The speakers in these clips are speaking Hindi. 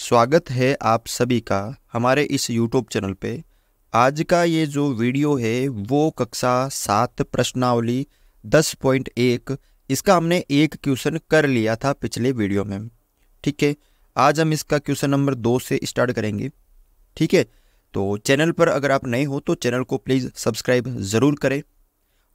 स्वागत है आप सभी का हमारे इस YouTube चैनल पे। आज का ये जो वीडियो है वो कक्षा 7 प्रश्नावली 10.1 इसका हमने एक क्वेश्चन कर लिया था पिछले वीडियो में। ठीक है, आज हम इसका क्वेश्चन नंबर 2 से स्टार्ट करेंगे। ठीक है, तो चैनल पर अगर आप नए हो तो चैनल को प्लीज़ सब्सक्राइब ज़रूर करें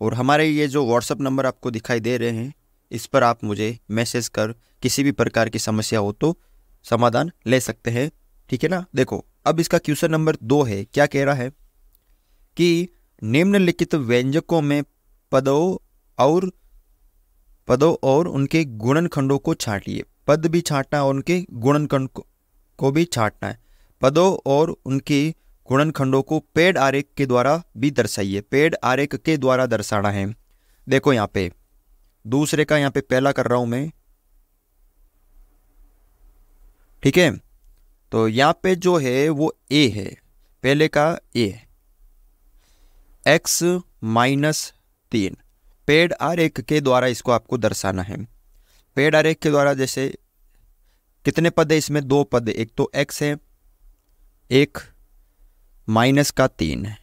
और हमारे ये जो व्हाट्सअप नंबर आपको दिखाई दे रहे हैं इस पर आप मुझे मैसेज कर किसी भी प्रकार की समस्या हो तो समाधान ले सकते हैं। ठीक है ना। देखो, अब इसका क्वेश्चन नंबर 2 है। क्या कह रहा है कि निम्नलिखित व्यंजकों में पदों और उनके गुणनखंडों को छांटिए। पद भी छांटना है और उनके गुणनखंड को भी छांटना है। पदों और उनके गुणनखंडों को पेड़ आरेख के द्वारा भी दर्शाइए। पेड़ आरेख के द्वारा दर्शाना है। देखो यहाँ पे दूसरे का यहाँ पे पहला कर रहा हूं मैं। ठीक है, तो यहाँ पे जो है वो ए है, पहले का ए x-3 पेड़ आरेख के द्वारा इसको आपको दर्शाना है। पेड़ आरेख के द्वारा जैसे कितने पद है इसमें? 2 पद है, एक तो x है, एक -3 है।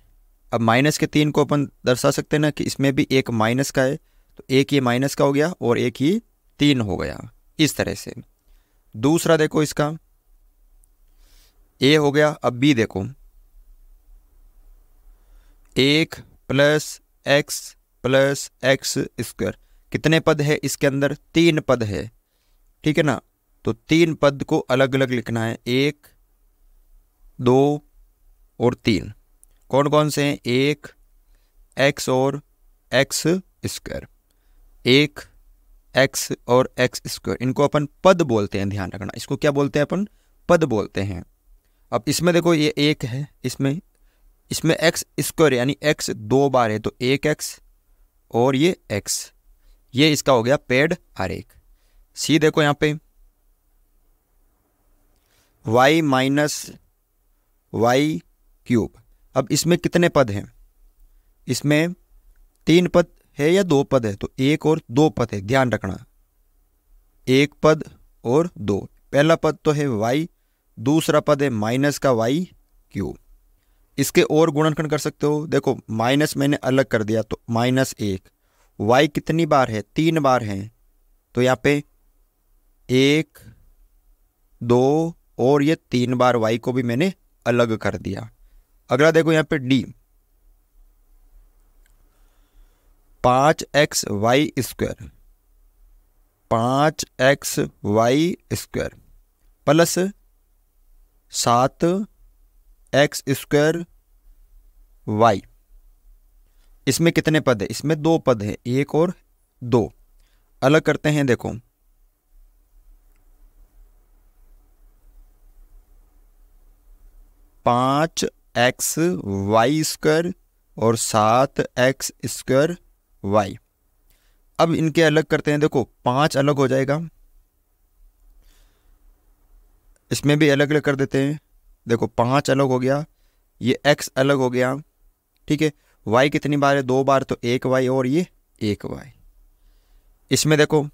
अब -3 को अपन दर्शा सकते हैं ना कि इसमें भी एक माइनस का है, तो एक ये माइनस का हो गया और एक ये 3 हो गया, इस तरह से। दूसरा देखो इसका ए हो गया। अब बी देखो 1 + x + x²। कितने पद है इसके अंदर? 3 पद है। ठीक है ना, तो 3 पद को अलग अलग लिखना है, 1, 2 और 3। कौन कौन से हैं? 1 x और x², 1 x और x²। इनको अपन पद बोलते हैं, ध्यान रखना। इसको क्या बोलते हैं? अपन पद बोलते हैं। अब इसमें देखो ये 1 है, इसमें x² यानी x 2 बार है, तो 1x और ये x, ये इसका हो गया पेड़ आरेख। सी देखो यहाँ पे y - y³। अब इसमें कितने पद हैं? इसमें 3 पद है या 2 पद है? तो 1 और 2 पद है, ध्यान रखना। 1 पद और 2। पहला पद तो है y, दूसरा पद है -y³। इसके और गुणनखंड कर सकते हो। देखो माइनस मैंने अलग कर दिया, तो -1। y कितनी बार है? 3 बार है, तो यहाँ पे 1, 2 और ये 3 बार y को भी मैंने अलग कर दिया। अगला देखो यहाँ पे d 5xy² 5xy² plus 7x²y। इसमें कितने पद है? इसमें 2 पद है, 1 और 2। अलग करते हैं। देखो 5xy² और 7x²y। अब इनके अलग करते हैं। देखो 5 अलग हो जाएगा, इसमें भी अलग अलग कर देते हैं। देखो 5 अलग हो गया, ये x अलग हो गया। ठीक है, y कितनी बार है? 2 बार, तो 1y और ये 1y। इसमें देखो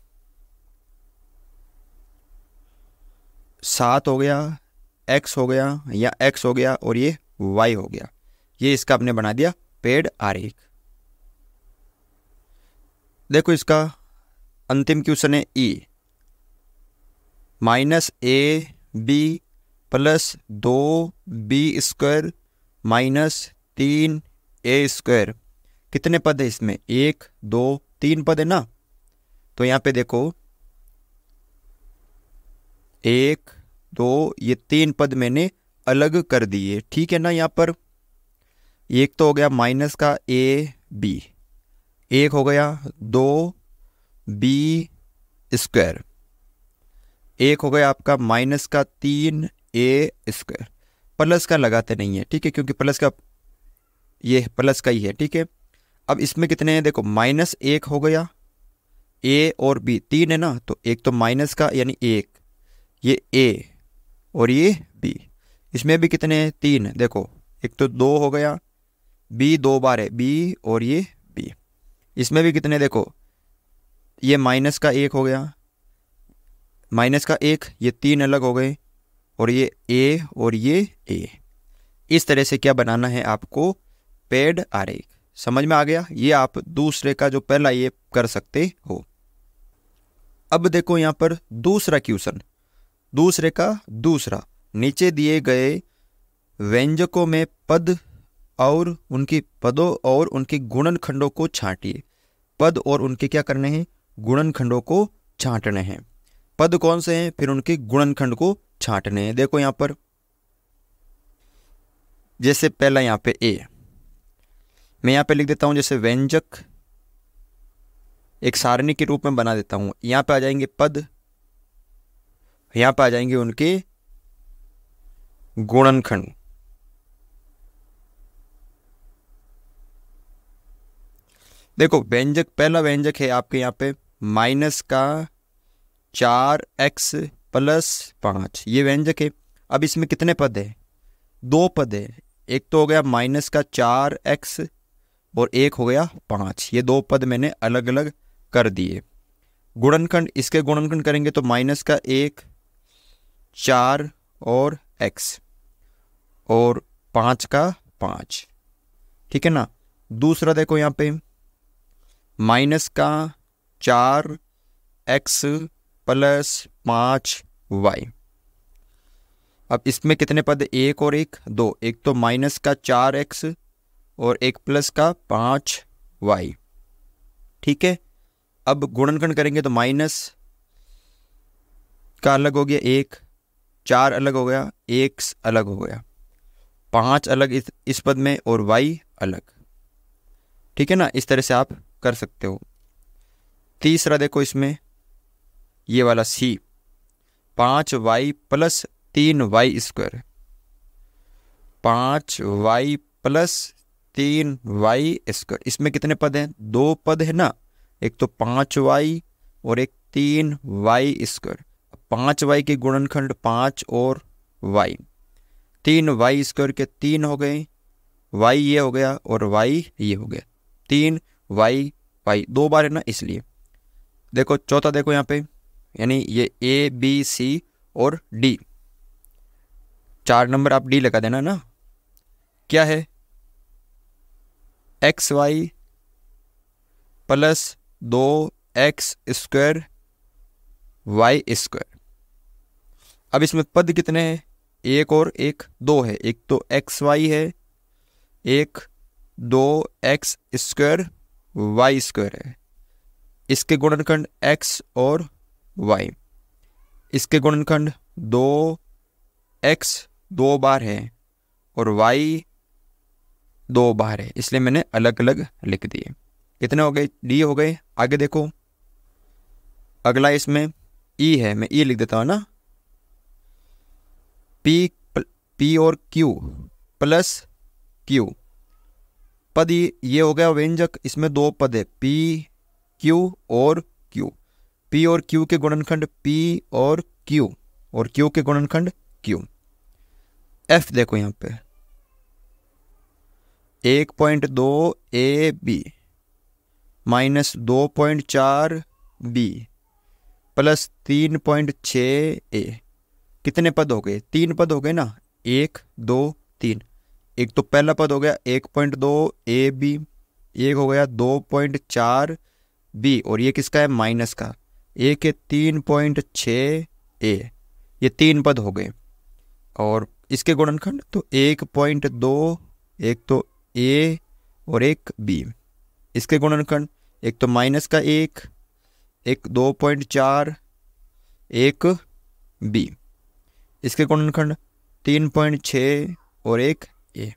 7 हो गया, x हो गया या x हो गया और ये y हो गया। ये इसका आपने बना दिया पेड़ आरेख। देखो इसका अंतिम क्वेश्चन है E -ab + 2b² - 3a²। कितने पद है इसमें? 1, 2, 3 पद है ना। तो यहाँ पे देखो 1, 2, ये 3 पद मैंने अलग कर दिए। ठीक है ना। यहाँ पर एक तो हो गया माइनस का ab, एक हो गया 2b², एक हो गया आपका -3a²। प्लस का लगाते नहीं है, ठीक है, क्योंकि प्लस का ये प्लस का ही है। ठीक है, अब इसमें कितने हैं? देखो -1 हो गया, a और b 3 है ना, तो एक तो माइनस का यानी 1, ये a और ये b। इसमें भी कितने हैं? 3। देखो एक तो 2 हो गया, b 2 बार है, b और ये b। इसमें भी कितने? देखो ये -1 हो गया, -1, ये 3 अलग हो गए, और ये ए और ये ए। इस तरह से क्या बनाना है आपको, पेड़ आरेख। समझ में आ गया? ये आप दूसरे का जो पहला ये कर सकते हो। अब देखो यहाँ पर दूसरा क्वेश्चन, दूसरे का दूसरा। नीचे दिए गए व्यंजकों में पद और उनकी पदों और उनके गुणनखंडों को छांटिए। पद और उनके क्या करने हैं, गुणनखंडों को छांटने हैं। पद कौन से हैं, फिर उनके गुणनखंड को छांटने हैं। देखो यहाँ पर जैसे पहला यहाँ पे ए, मैं यहाँ पे लिख देता हूँ जैसे व्यंजक, एक सारणी के रूप में बना देता हूँ। यहाँ पे आ जाएंगे पद, यहाँ पे आ जाएंगे उनके गुणनखंड। देखो व्यंजक, पहला व्यंजक है आपके यहाँ पे माइनस का 4x + 5, ये व्यंजक है। अब इसमें कितने पद है, 2 पद है। एक तो हो गया माइनस का 4x और एक हो गया 5, ये 2 पद मैंने अलग अलग कर दिए। गुणनखंड, इसके गुणनखंड करेंगे तो माइनस का 1, 4 और x और 5 का 5, ठीक है ना। दूसरा देखो यहाँ पे माइनस का 4x + 5y। अब इसमें कितने पद, 1 और 1 2, एक तो माइनस का 4x और एक प्लस का 5y, ठीक है। अब गुणनखंड करेंगे तो माइनस का अलग हो गया 1, 4 अलग हो गया, x अलग हो गया, 5 अलग इस पद में और y अलग, ठीक है ना। इस तरह से आप कर सकते हो। तीसरा देखो इसमें ये वाला सी, 5y + 3y², 5y + 3y²। इसमें कितने पद हैं, 2 पद है ना, एक तो 5y और एक 3y²। 5y के गुणनखंड 5 और y, 3y² के 3 हो गए, y ये हो गया और y ये हो गया, 3y y 2 बार है ना इसलिए। देखो चौथा देखो यहाँ पे, यानी ये A B C और D, 4 नंबर आप D लगा देना ना। क्या है, xy + 2x² y²। अब इसमें पद कितने हैं, 1 और 1 2 है, एक तो xy है, एक 2x² y² है। इसके गुणनखंड x और y, इसके गुणनखंड 2x 2 बार है और y 2 बार है, इसलिए मैंने अलग अलग लिख दिए। कितने हो गए, d हो गए। आगे देखो अगला इसमें e है, मैं e लिख देता हूँ ना, p और q + q। पद ये हो गया व्यंजक, इसमें 2 पद है p q और q। p और q के गुणनखंड p और q के गुणनखंड q। f देखो यहाँ पे 1.2 AB - 2.4 B + 3.6 A। कितने पद हो गए, 3 पद हो गए ना, 1 2 3। एक तो पहला पद हो गया 1.2 AB, एक हो गया 2.4 B और ये किसका है, माइनस का, एक है 3.6 A, ये 3 पद हो गए। और इसके गुणनखंड तो 1.2, एक तो A और एक B। इसके गुणनखंड एक तो माइनस का 1, एक 2.4, एक B। इसके गुणनखंड 3.6 और एक A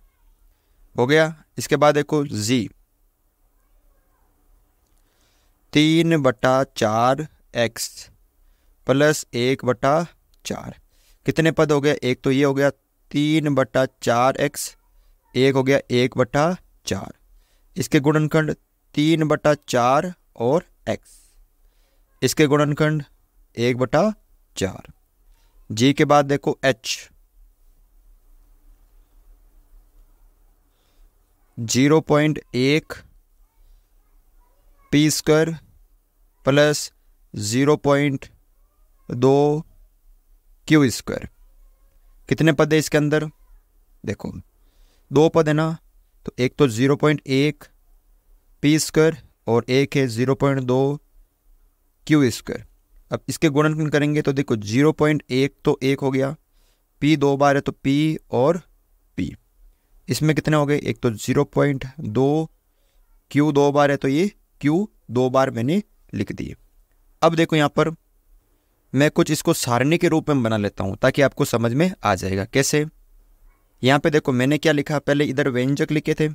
हो गया। इसके बाद देखो Z, 3/4x + 1/4। कितने पद हो गए, एक तो ये हो गया 3/4x, एक हो गया 1/4। इसके गुणनखंड 3/4 और x, इसके गुणनखंड 1/4। जी के बाद देखो h, 0.1 p² + 0.2 q²। कितने पद है इसके अंदर, देखो 2 पद है ना, तो एक तो 0.1 पी स्क्वायर और एक है 0.2 क्यू स्क्वायर। अब इसके गुणनखंड करेंगे तो देखो 0.1 तो 1 हो गया, पी 2 बार है तो पी और पी, इसमें कितने हो गए, एक तो 0.2, क्यू 2 बार है तो ये क्यू 2 बार मैंने लिख दिए। अब देखो यहाँ पर मैं कुछ इसको सारणी के रूप में बना लेता हूँ ताकि आपको समझ में आ जाएगा कैसे। यहाँ पे देखो मैंने क्या लिखा, पहले इधर व्यंजक लिखे थे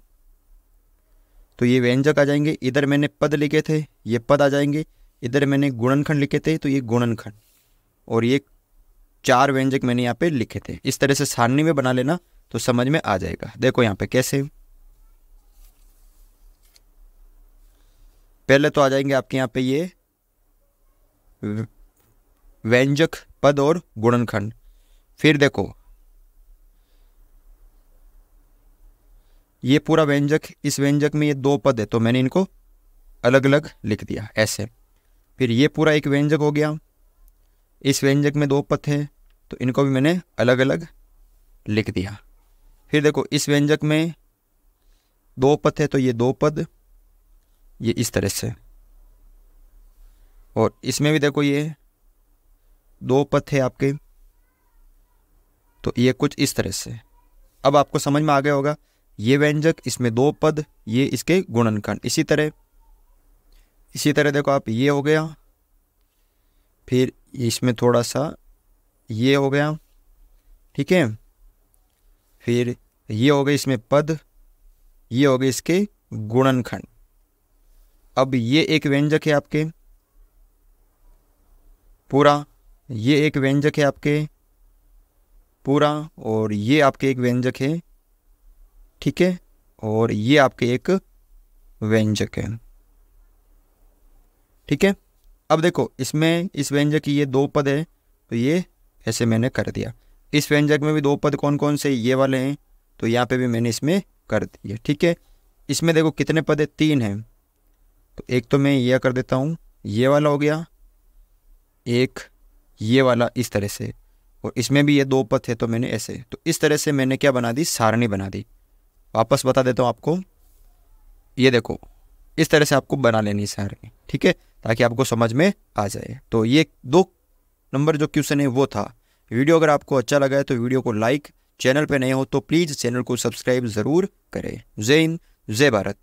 तो ये व्यंजक आ जाएंगे, इधर मैंने पद लिखे थे ये पद आ जाएंगे, इधर मैंने गुणनखंड लिखे थे तो ये गुणनखंड, और ये 4 व्यंजक मैंने यहाँ पे लिखे थे। इस तरह से सारणी में बना लेना तो समझ में आ जाएगा। देखो यहाँ पे कैसे, पहले तो आ जाएंगे आपके यहाँ पे ये व्यंजक, पद और गुणनखंड। फिर देखो ये पूरा व्यंजक, इस व्यंजक में ये 2 पद है तो मैंने इनको अलग अलग लिख दिया ऐसे। फिर ये पूरा एक व्यंजक हो गया, इस व्यंजक में 2 पद थे तो इनको भी मैंने अलग अलग लिख दिया। फिर देखो इस व्यंजक में 2 पद थे तो ये 2 पद, ये इस तरह से, और इसमें भी देखो ये 2 पद थे आपके तो ये कुछ इस तरह से। अब आपको समझ में आ गया होगा, ये व्यंजक, इसमें 2 पद, ये इसके गुणनखंड। इसी तरह देखो आप, ये हो गया, फिर इसमें थोड़ा सा ये हो गया, ठीक है, फिर ये हो गए इसमें पद, ये हो गए इसके गुणनखंड। अब ये एक व्यंजक है आपके पूरा, ये एक व्यंजक है आपके पूरा, और ये आपके एक व्यंजक है, ठीक है, और ये आपके एक व्यंजक है, ठीक है। अब देखो इसमें इस व्यंजक की ये 2 पद है तो ये ऐसे मैंने कर दिया। इस व्यंजक में भी 2 पद कौन कौन से, ये वाले हैं तो यहाँ पे भी मैंने इसमें कर दिए, ठीक है। इसमें देखो कितने पद है, 3 हैं तो एक तो मैं यह कर देता हूँ, ये वाला हो गया, एक ये वाला इस तरह से, और इसमें भी ये 2 पद थे तो मैंने ऐसे। तो इस तरह से मैंने क्या बना दी, सारणी बना दी। वापस बता देता हूँ आपको, ये देखो इस तरह से आपको बना लेनी सारणी, ठीक है, ताकि आपको समझ में आ जाए। तो ये 2 नंबर जो क्वेश्चन है वो था। वीडियो अगर आपको अच्छा लगा है तो वीडियो को लाइक, चैनल पे नए हो तो प्लीज़ चैनल को सब्सक्राइब ज़रूर करें। जय हिंद, जय भारत।